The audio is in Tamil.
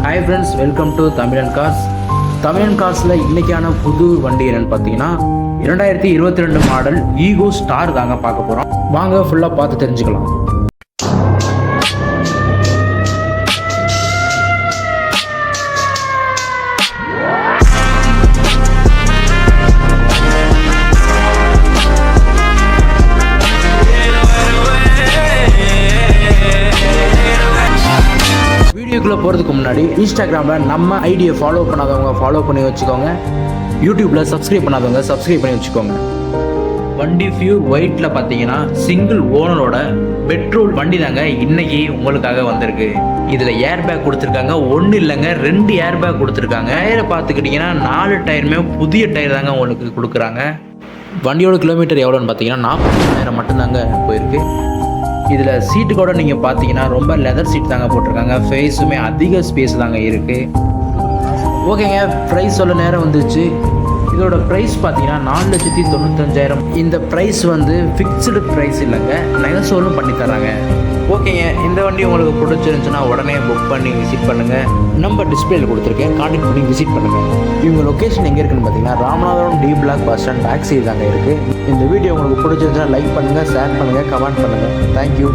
ஹாய் ஃப்ரெண்ட்ஸ், வெல்கம் டு தமிழன் கார்ஸ். தமிழன் கார்ஸில் இன்றைக்கான புது வண்டி என்னென்னு பார்த்தீங்கன்னா 2022 மாடல் ஈகோ ஸ்டார் தாங்க பார்க்க போகிறோம். வாங்க ஃபுல்லாக பார்த்து தெரிஞ்சுக்கலாம். வீடியோக்குள்ளே போகிறதுக்கு முன்னாடி இன்ஸ்டாகிராமில் நம்ம ஐடியை ஃபாலோ பண்ணாதவங்க ஃபாலோ பண்ணி வச்சுக்கோங்க. யூடியூப்பில் சப்ஸ்கிரைப் பண்ணாதவங்க சப்ஸ்கிரைப் பண்ணி வச்சுக்கோங்க. வண்டி ஃபியூர் ஒயிட்டில் பார்த்தீங்கன்னா சிங்கிள் ஓனரோட பெட்ரோல் வண்டி தாங்க இன்னைக்கு உங்களுக்காக வந்திருக்கு. இதில் ஏர் பேக் கொடுத்துருக்காங்க, ஒன்றும் இல்லைங்க 2 ஏர் பேக் கொடுத்துருக்காங்க. டயரை பார்த்துக்கிட்டிங்கன்னா 4 டயருமே புதிய டயர் தாங்க உங்களுக்கு கொடுக்குறாங்க. வண்டியோட கிலோமீட்டர் எவ்வளோன்னு பார்த்தீங்கன்னா 40,000 மட்டும்தாங்க போயிருக்கு. இதில் சீட்டு கூட நீங்கள் பார்த்தீங்கன்னா ரொம்ப லெதர் சீட் தாங்க போட்டிருக்காங்க. ஃபேஸுமே அதிக ஸ்பேஸ் தாங்க இருக்குது. ஓகேங்க, ப்ரைஸ் சொல்ல நேரம் வந்துச்சு. இதோட ப்ரைஸ் பார்த்தீங்கன்னா 4,95,000. இந்த ப்ரைஸ் வந்து ஃபிக்ஸ்டு ப்ரைஸ் இல்லைங்க, நெகசோலும் பண்ணி தராங்க. ஓகேங்க, இந்த வண்டி உங்களுக்கு பிடிச்சிருந்துச்சுன்னா உடனே புக் பண்ணி விசிட் பண்ணுங்கள். நம்பர் டிஸ்பிளேல கொடுத்துருக்கேன், கான்டாக்ட் பண்ணி விசிட் பண்ணுங்கள். இவங்க லொக்கேஷன் எங்கே இருக்குன்னு பார்த்தீங்கன்னா Ramanathapuram T block bus stand back side தாங்க இருக்குது. இந்த வீடியோ உங்களுக்கு பிடிச்சிருந்துச்சுன்னா லைக் பண்ணுங்கள், ஷேர் பண்ணுங்கள், கமெண்ட் பண்ணுங்கள். தேங்க்யூ.